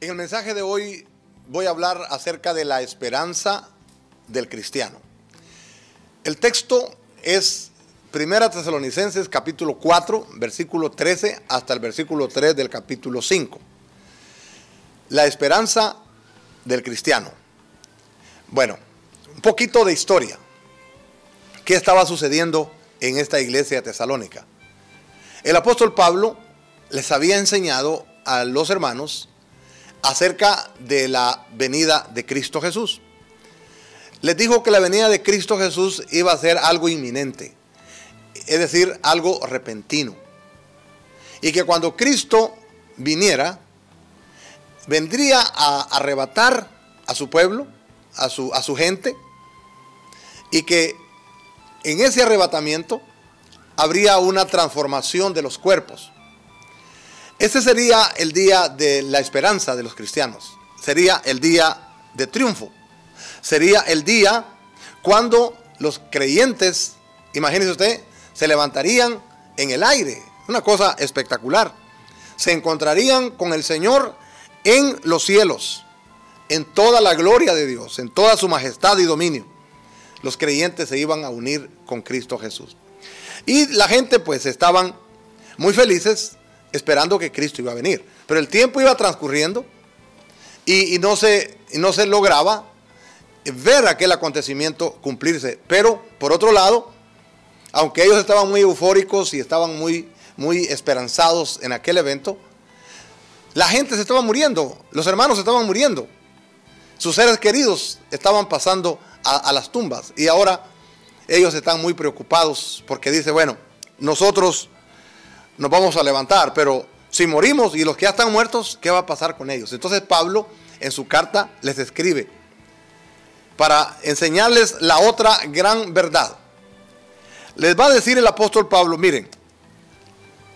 En el mensaje de hoy voy a hablar acerca de la esperanza del cristiano. El texto es 1 Tesalonicenses capítulo 4, versículo 13 hasta el versículo 3 del capítulo 5. La esperanza del cristiano. Bueno, un poquito de historia. ¿Qué estaba sucediendo en esta iglesia de Tesalónica? El apóstol Pablo les había enseñado a los hermanos acerca de la venida de Cristo Jesús. Les dijo que la venida de Cristo Jesús iba a ser algo inminente, es decir, algo repentino. Y que cuando Cristo viniera, vendría a arrebatar a su pueblo, a su gente, y que en ese arrebatamiento habría una transformación de los cuerpos. Este sería el día de la esperanza de los cristianos. Sería el día de triunfo. Sería el día cuando los creyentes, imagínese usted, se levantarían en el aire. Una cosa espectacular. Se encontrarían con el Señor en los cielos, en toda la gloria de Dios, en toda su majestad y dominio. Los creyentes se iban a unir con Cristo Jesús. Y la gente pues estaban muy felices esperando que Cristo iba a venir. Pero el tiempo iba transcurriendo y no se lograba ver aquel acontecimiento cumplirse. Pero por otro lado, aunque ellos estaban muy eufóricos y estaban muy esperanzados en aquel evento, la gente se estaba muriendo, los hermanos se estaban muriendo. Sus seres queridos estaban pasando a las tumbas. Y ahora ellos están muy preocupados porque dice, bueno, nosotros nos vamos a levantar, pero si morimos y los que ya están muertos, ¿qué va a pasar con ellos? Entonces Pablo en su carta les escribe para enseñarles la otra gran verdad. Les va a decir el apóstol Pablo, miren,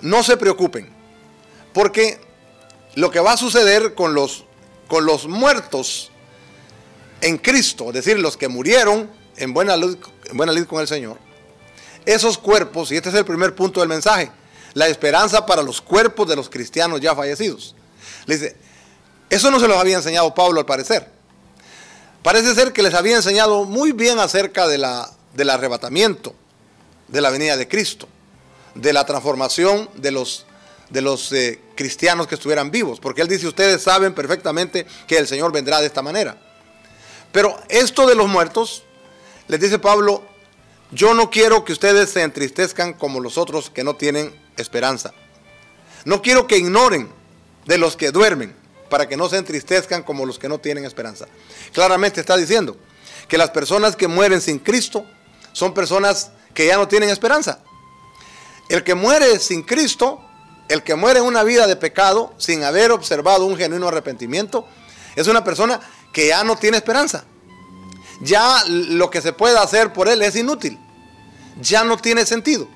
no se preocupen, porque lo que va a suceder con los muertos en Cristo, es decir, los que murieron en buena lid con el Señor, esos cuerpos, y este es el primer punto del mensaje, la esperanza para los cuerpos de los cristianos ya fallecidos. Le dice, eso no se los había enseñado Pablo al parecer. Parece ser que les había enseñado muy bien acerca del arrebatamiento, de la venida de Cristo, de la transformación de los cristianos que estuvieran vivos. Porque él dice, ustedes saben perfectamente que el Señor vendrá de esta manera. Pero esto de los muertos, les dice Pablo, yo no quiero que ustedes se entristezcan como los otros que no tienen esperanza. No quiero que ignoren de los que duermen, para que no se entristezcan como los que no tienen esperanza. Claramente está diciendo que las personas que mueren sin Cristo son personas que ya no tienen esperanza. El que muere sin Cristo, el que muere en una vida de pecado, sin haber observado un genuino arrepentimiento, es una persona que ya no tiene esperanza. Ya lo que se pueda hacer por él es inútil. Ya no tiene sentido.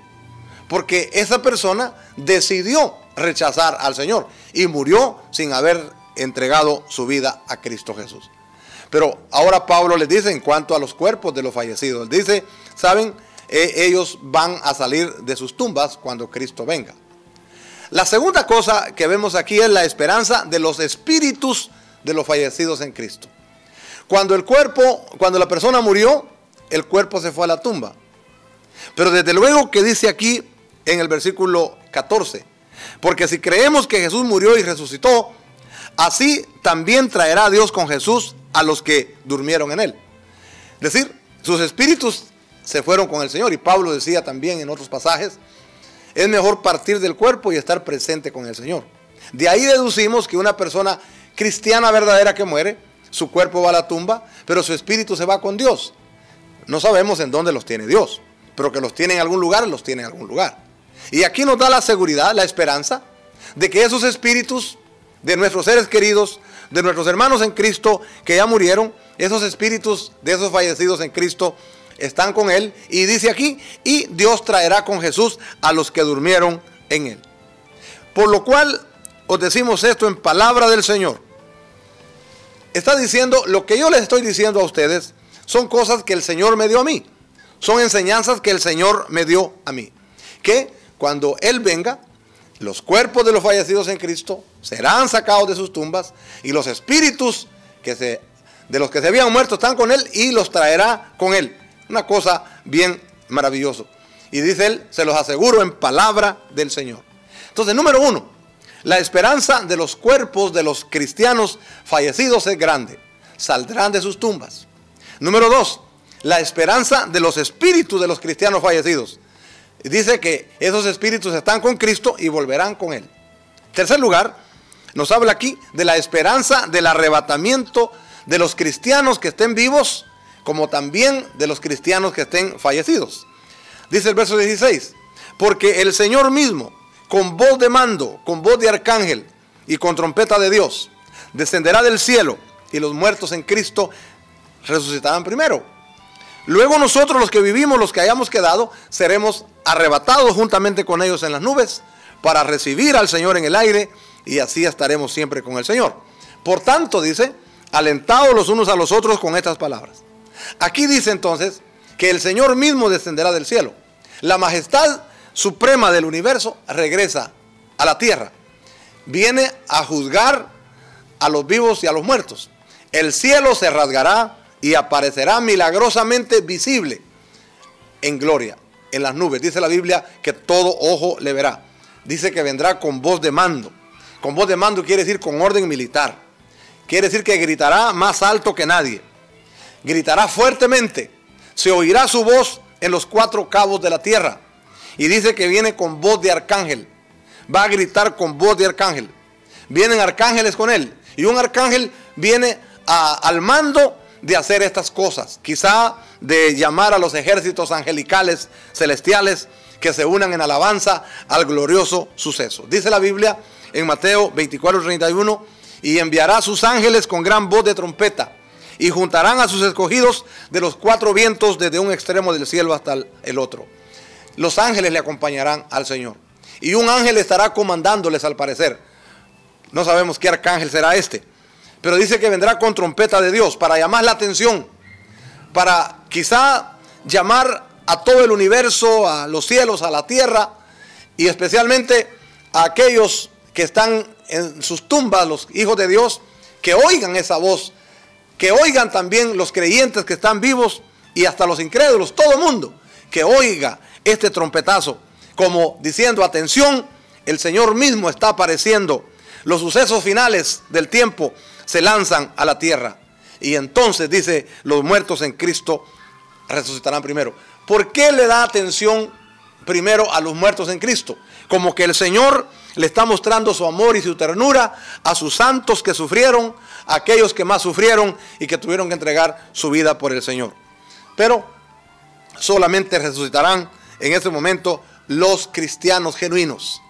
Porque esa persona decidió rechazar al Señor y murió sin haber entregado su vida a Cristo Jesús. Pero ahora Pablo les dice en cuanto a los cuerpos de los fallecidos. Dice, saben, ellos van a salir de sus tumbas cuando Cristo venga. La segunda cosa que vemos aquí es la esperanza de los espíritus de los fallecidos en Cristo. Cuando la persona murió, el cuerpo se fue a la tumba. Pero desde luego que dice aquí en el versículo 14, porque si creemos que Jesús murió y resucitó, así también traerá Dios con Jesús a los que durmieron en él. Es decir, sus espíritus se fueron con el Señor. Y Pablo decía también en otros pasajes, es mejor partir del cuerpo y estar presente con el Señor. De ahí deducimos que una persona cristiana verdadera que muere, su cuerpo va a la tumba, pero su espíritu se va con Dios. No sabemos en dónde los tiene Dios, pero que los tiene en algún lugar, los tiene en algún lugar. Y aquí nos da la seguridad, la esperanza, de que esos espíritus de nuestros seres queridos, de nuestros hermanos en Cristo que ya murieron, esos espíritus de esos fallecidos en Cristo están con Él. Y dice aquí, y Dios traerá con Jesús a los que durmieron en Él. Por lo cual os decimos esto en palabra del Señor. Está diciendo, lo que yo les estoy diciendo a ustedes son cosas que el Señor me dio a mí. Son enseñanzas que el Señor me dio a mí. Que cuando Él venga, los cuerpos de los fallecidos en Cristo serán sacados de sus tumbas, y los espíritus de los que se habían muerto están con él, y los traerá con él. Una cosa bien maravillosa. Y dice él, se los aseguro en palabra del Señor. Entonces, número 1, la esperanza de los cuerpos de los cristianos fallecidos es grande. Saldrán de sus tumbas. Número 2, la esperanza de los espíritus de los cristianos fallecidos. Dice que esos espíritus están con Cristo y volverán con él. En tercer lugar, nos habla aquí de la esperanza del arrebatamiento de los cristianos que estén vivos, como también de los cristianos que estén fallecidos. Dice el verso 16, porque el Señor mismo, con voz de mando, con voz de arcángel y con trompeta de Dios, descenderá del cielo, y los muertos en Cristo resucitarán primero. Luego nosotros, los que vivimos, los que hayamos quedado, seremos arrebatados juntamente con ellos en las nubes para recibir al Señor en el aire, y así estaremos siempre con el Señor. Por tanto, dice, alentados los unos a los otros con estas palabras. Aquí dice entonces que el Señor mismo descenderá del cielo. La majestad suprema del universo regresa a la tierra. Viene a juzgar a los vivos y a los muertos. El cielo se rasgará y aparecerá milagrosamente visible en gloria, en las nubes. Dice la Biblia que todo ojo le verá. Dice que vendrá con voz de mando. Con voz de mando quiere decir con orden militar. Quiere decir que gritará más alto que nadie. Gritará fuertemente. Se oirá su voz en los 4 cabos de la tierra. Y dice que viene con voz de arcángel. Va a gritar con voz de arcángel. Vienen arcángeles con él. Y un arcángel viene al mando de hacer estas cosas. Quizá de llamar a los ejércitos angelicales celestiales que se unan en alabanza al glorioso suceso. Dice la Biblia en Mateo 24:31, y enviará a sus ángeles con gran voz de trompeta, y juntarán a sus escogidos de los 4 vientos desde un extremo del cielo hasta el otro. Los ángeles le acompañarán al Señor, y un ángel estará comandándoles al parecer. No sabemos qué arcángel será este, pero dice que vendrá con trompeta de Dios para llamar la atención, para quizá llamar a todo el universo, a los cielos, a la tierra, y especialmente a aquellos que están en sus tumbas, los hijos de Dios, que oigan esa voz, que oigan también los creyentes que están vivos y hasta los incrédulos, todo el mundo, que oiga este trompetazo, como diciendo, atención, el Señor mismo está apareciendo, los sucesos finales del tiempo se lanzan a la tierra, y entonces dice, los muertos en Cristo resucitarán primero. ¿Por qué le da atención primero a los muertos en Cristo? Como que el Señor le está mostrando su amor y su ternura a sus santos que sufrieron, a aquellos que más sufrieron y que tuvieron que entregar su vida por el Señor. Pero solamente resucitarán en ese momento los cristianos genuinos,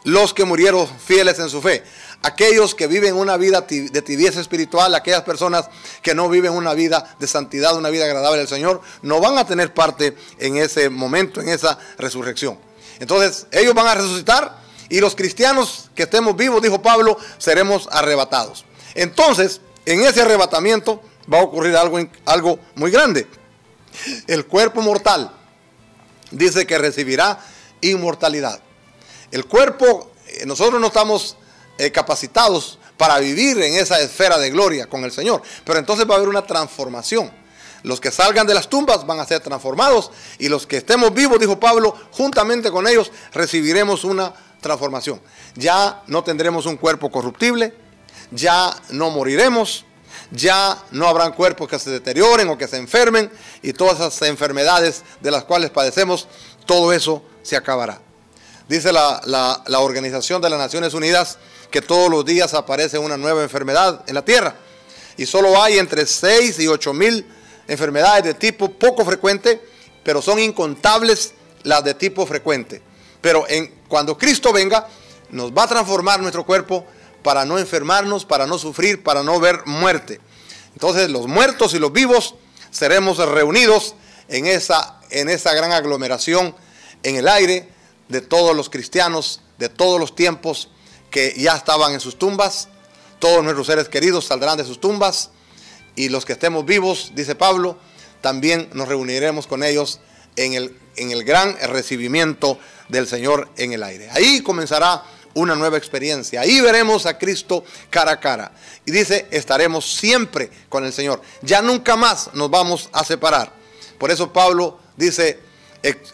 los que murieron fieles en su fe, aquellos que viven una vida de tibieza espiritual, aquellas personas que no viven una vida de santidad, una vida agradable al Señor, no van a tener parte en ese momento, en esa resurrección. Entonces ellos van a resucitar, y los cristianos que estemos vivos, dijo Pablo, seremos arrebatados. Entonces, en ese arrebatamiento va a ocurrir algo muy grande. El cuerpo mortal dice que recibirá inmortalidad. El cuerpo, nosotros no estamos capacitados para vivir en esa esfera de gloria con el Señor, pero entonces va a haber una transformación. Los que salgan de las tumbas van a ser transformados, y los que estemos vivos, dijo Pablo, juntamente con ellos recibiremos una transformación. Ya no tendremos un cuerpo corruptible, ya no moriremos, ya no habrán cuerpos que se deterioren o que se enfermen, y todas esas enfermedades de las cuales padecemos, todo eso se acabará. Dice la Organización de las Naciones Unidas que todos los días aparece una nueva enfermedad en la tierra, y solo hay entre 6 y 8 mil enfermedades de tipo poco frecuente, pero son incontables las de tipo frecuente. Pero cuando Cristo venga, nos va a transformar nuestro cuerpo para no enfermarnos, para no sufrir, para no ver muerte. Entonces los muertos y los vivos seremos reunidos en esa gran aglomeración en el aire de todos los cristianos de todos los tiempos que ya estaban en sus tumbas. Todos nuestros seres queridos saldrán de sus tumbas, y los que estemos vivos, dice Pablo, también nos reuniremos con ellos en el gran recibimiento del Señor en el aire. Ahí comenzará una nueva experiencia. Ahí veremos a Cristo cara a cara. Y dice, estaremos siempre con el Señor. Ya nunca más nos vamos a separar. Por eso Pablo dice,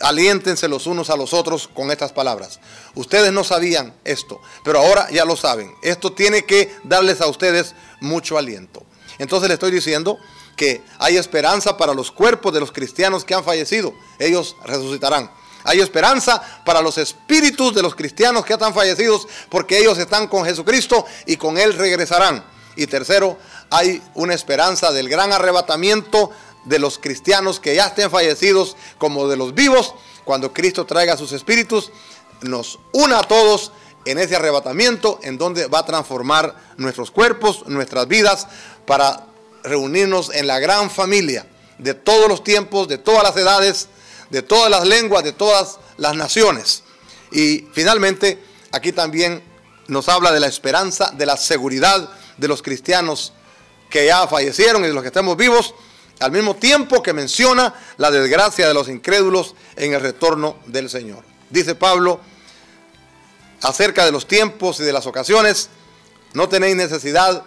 aliéntense los unos a los otros con estas palabras. Ustedes no sabían esto, pero ahora ya lo saben. Esto tiene que darles a ustedes mucho aliento. Entonces le estoy diciendo que hay esperanza para los cuerpos de los cristianos que han fallecido. Ellos resucitarán. Hay esperanza para los espíritus de los cristianos que están fallecidos, porque ellos están con Jesucristo y con Él regresarán. Y tercero, hay una esperanza del gran arrebatamiento de los cristianos que ya estén fallecidos, como de los vivos, cuando Cristo traiga sus espíritus, nos una a todos en ese arrebatamiento, en donde va a transformar nuestros cuerpos, nuestras vidas, para reunirnos en la gran familia de todos los tiempos, de todas las edades, de todas las lenguas, de todas las naciones. Y finalmente, aquí también nos habla de la esperanza, de la seguridad de los cristianos que ya fallecieron y de los que estamos vivos, al mismo tiempo que menciona la desgracia de los incrédulos en el retorno del Señor. Dice Pablo, acerca de los tiempos y de las ocasiones, no tenéis necesidad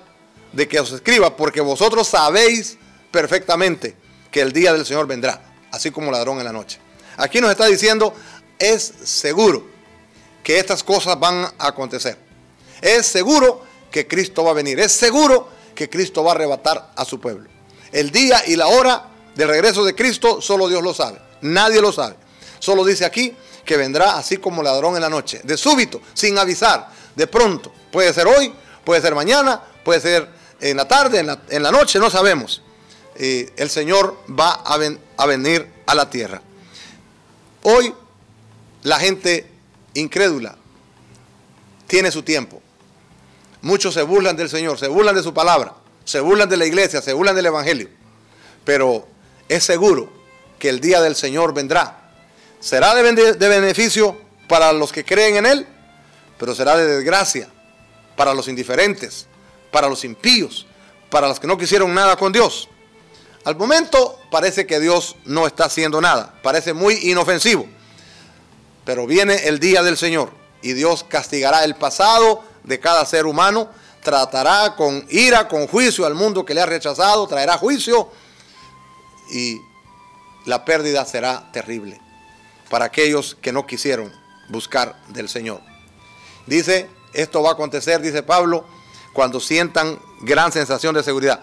de que os escriba, porque vosotros sabéis perfectamente que el día del Señor vendrá, así como ladrón en la noche. Aquí nos está diciendo, es seguro que estas cosas van a acontecer. Es seguro que Cristo va a venir. Es seguro que Cristo va a arrebatar a su pueblo. El día y la hora del regreso de Cristo solo Dios lo sabe. Nadie lo sabe. Solo dice aquí que vendrá así como ladrón en la noche. De súbito, sin avisar, de pronto. Puede ser hoy, puede ser mañana, puede ser en la tarde, en la noche, no sabemos. El Señor va a venir a la tierra. Hoy la gente incrédula tiene su tiempo. Muchos se burlan del Señor, se burlan de su palabra, se burlan de la iglesia, se burlan del evangelio. Pero es seguro que el día del Señor vendrá. Será de beneficio para los que creen en Él, pero será de desgracia para los indiferentes, para los impíos, para los que no quisieron nada con Dios. Al momento parece que Dios no está haciendo nada, parece muy inofensivo. Pero viene el día del Señor y Dios castigará el pasado de cada ser humano, tratará con ira, con juicio al mundo que le ha rechazado, traerá juicio y la pérdida será terrible para aquellos que no quisieron buscar del Señor. Dice, esto va a acontecer, dice Pablo, cuando sientan gran sensación de seguridad,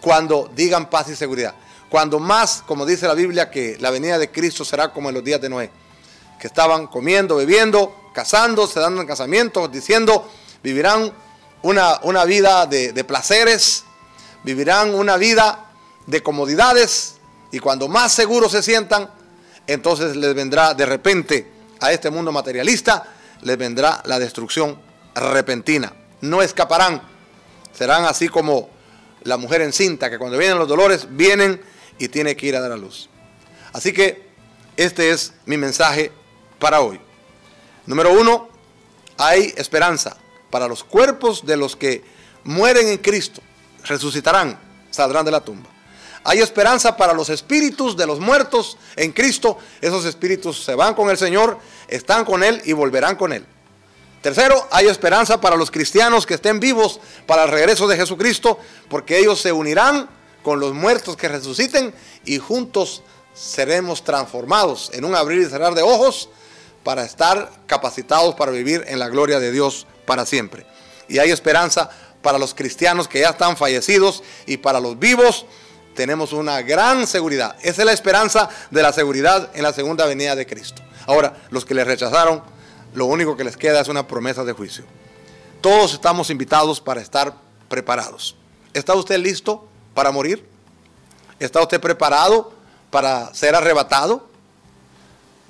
cuando digan paz y seguridad, cuando más, como dice la Biblia, que la venida de Cristo será como en los días de Noé, que estaban comiendo, bebiendo, casándose, dando en casamientos, diciendo, vivirán una vida de placeres, vivirán una vida de comodidades, y cuando más seguros se sientan, entonces les vendrá de repente a este mundo materialista, les vendrá la destrucción repentina. No escaparán, serán así como la mujer encinta, que cuando vienen los dolores, vienen y tiene que ir a dar a luz. Así que este es mi mensaje para hoy. Número 1, hay esperanza para los cuerpos de los que mueren en Cristo. Resucitarán, saldrán de la tumba. Hay esperanza para los espíritus de los muertos en Cristo. Esos espíritus se van con el Señor, están con Él y volverán con Él. Tercero, hay esperanza para los cristianos que estén vivos para el regreso de Jesucristo, porque ellos se unirán con los muertos que resuciten y juntos seremos transformados en un abrir y cerrar de ojos para estar capacitados para vivir en la gloria de Dios para siempre. Y hay esperanza para los cristianos que ya están fallecidos, y para los vivos tenemos una gran seguridad. Esa es la esperanza de la seguridad en la segunda venida de Cristo. Ahora, los que le rechazaron, lo único que les queda es una promesa de juicio. Todos estamos invitados para estar preparados. ¿Está usted listo para morir? ¿Está usted preparado para ser arrebatado?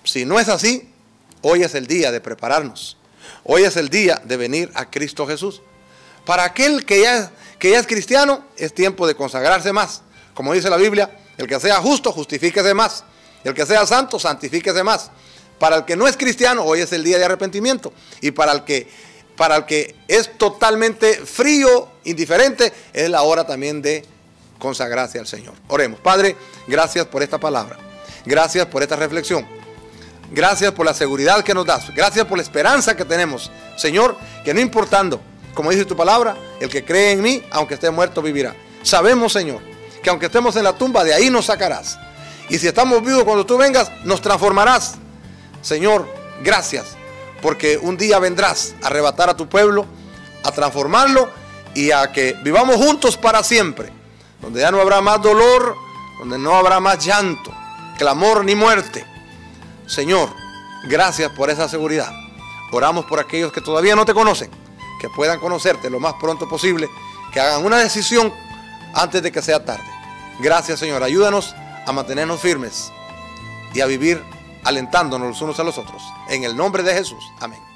Si no es así, hoy es el día de prepararnos. Hoy es el día de venir a Cristo Jesús. Para aquel que ya es cristiano, es tiempo de consagrarse más. Como dice la Biblia, el que sea justo, justifíquese más. El que sea santo, santifíquese más. Para el que no es cristiano, hoy es el día de arrepentimiento. Y para el que es totalmente frío, indiferente, es la hora también de consagrarse al Señor. Oremos. Padre, gracias por esta palabra. Gracias por esta reflexión. Gracias por la seguridad que nos das. Gracias por la esperanza que tenemos, Señor, que no importando, como dice tu palabra, el que cree en mí, aunque esté muerto, vivirá. Sabemos, Señor, que aunque estemos en la tumba, de ahí nos sacarás. Y si estamos vivos cuando tú vengas, nos transformarás. Señor, gracias, porque un día vendrás a arrebatar a tu pueblo, a transformarlo y a que vivamos juntos para siempre, donde ya no habrá más dolor, donde no habrá más llanto, clamor ni muerte. Señor, gracias por esa seguridad. Oramos por aquellos que todavía no te conocen, que puedan conocerte lo más pronto posible, que hagan una decisión antes de que sea tarde. Gracias, Señor. Ayúdanos a mantenernos firmes y a vivir alentándonos los unos a los otros. En el nombre de Jesús. Amén.